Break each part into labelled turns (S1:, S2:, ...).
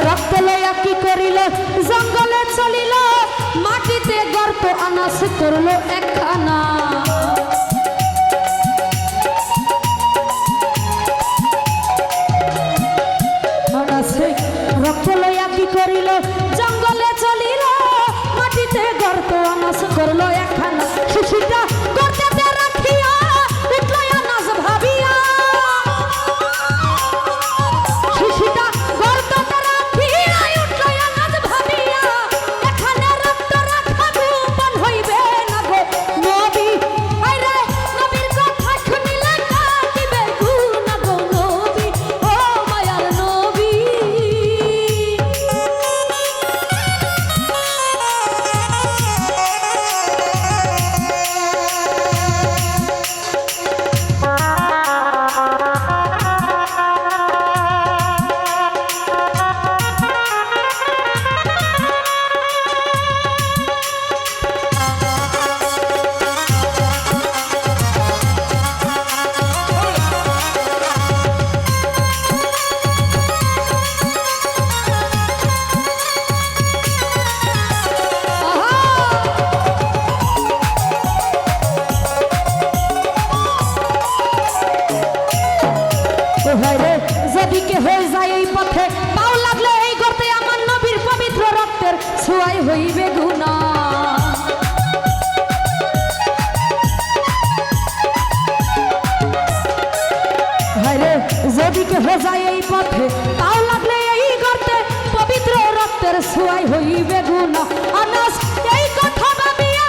S1: রক্ত লইয়া কি করিল জঙ্গলে চলিল মাটিতে গর্ত আনাস করল একখানা রক্ত লইয়া কি করিল জঙ্গলে চলিল মাটিতে গর্ত আনাস করল একখানা শিশুটা গর্তেতে রাখিয়া উঠল আনাস ভাবিয়া শিশুটা গর্তেতে রাখিয়া উঠল আনাস ভাবিয়া এখানে রক্ত রাখা গোপন হইবে না গো নবী আইরে নবীর কথা শুনিলে কাটিবে গুণ গো নবী ও মায়ার নবী যদি কে হয়ে যায় এই পথে পাও লাগলে এই গর্তে আমার নবীর পবিত্র রক্তের ছোঁয়াই হইবে গুনাহ হায়রে যদি কে হয়ে যায় এই পথে পাও লাগলে এই গর্তে পবিত্র রক্তের ছোঁয়াই হইবে গুনাহ আনাস এই কথা ভাবিয়া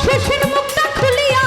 S1: শিশির মুখটা খুলিয়া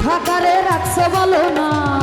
S1: কোথাকারে রাখছো বলো না